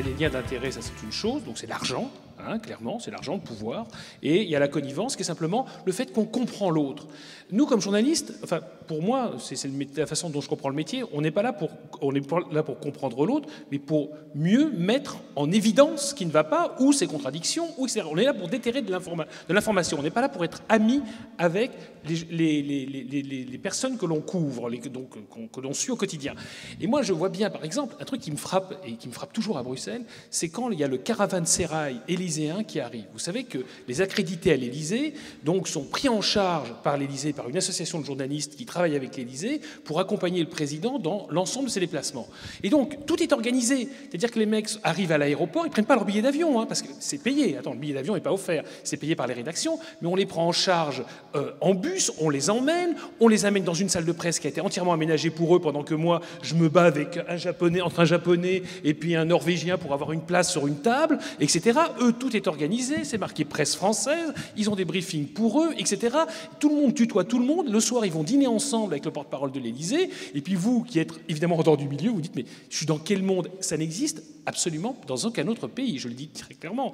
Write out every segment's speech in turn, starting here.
les liens d'intérêt, ça c'est une chose, donc c'est l'argent, hein, clairement, c'est l'argent, le pouvoir. Et il y a la connivence qui est simplement le fait qu'on comprend l'autre. Nous, comme journalistes, enfin, pour moi, c'est la façon dont je comprends le métier, on n'est pas là pour comprendre l'autre, mais pour mieux mettre en évidence ce qui ne va pas, ou ses contradictions, ou etc. On est là pour déterrer de l'information. On n'est pas là pour être amis avec les personnes que l'on couvre, que l'on suit au quotidien. Et moi, je vois bien, par exemple, un truc qui me frappe, et qui me frappe toujours à Bruxelles, c'est quand il y a le caravansérail élyséen qui arrive. Vous savez que les accrédités à l'Élysée donc, sont pris en charge par l'Élysée, par une association de journalistes qui travaille avec l'Élysée pour accompagner le président dans l'ensemble de ses déplacements. Et donc, tout est organisé. C'est-à-dire que les mecs arrivent à l'aéroport, ils ne prennent pas leur billet d'avion, hein, parce que c'est payé. Attends, le billet d'avion n'est pas offert, c'est payé par les rédactions, mais on les prend en charge en bus, on les amène dans une salle de presse qui a été entièrement aménagée pour eux, pendant que moi, je me bats avec entre un Japonais et puis un Norvégien pour avoir une place sur une table, etc. Eux, tout est organisé, c'est marqué presse française, ils ont des briefings pour eux, etc. Tout le monde tutoie tout le monde. Le soir, ils vont dîner ensemble avec le porte-parole de l'Élysée. Et puis vous, qui êtes évidemment en dehors du milieu, vous dites, mais je suis dans quel monde? Ça n'existe absolument dans aucun autre pays, je le dis très clairement.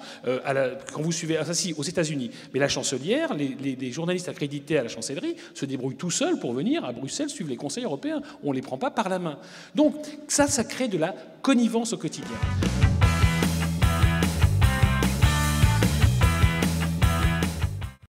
Quand vous suivez, si, aux États-Unis, mais la chancelière, les journalistes accrédités à la chancellerie se débrouillent tout seuls pour venir à Bruxelles suivre les conseils européens. On ne les prend pas par la main. Donc ça crée de la connivence au quotidien.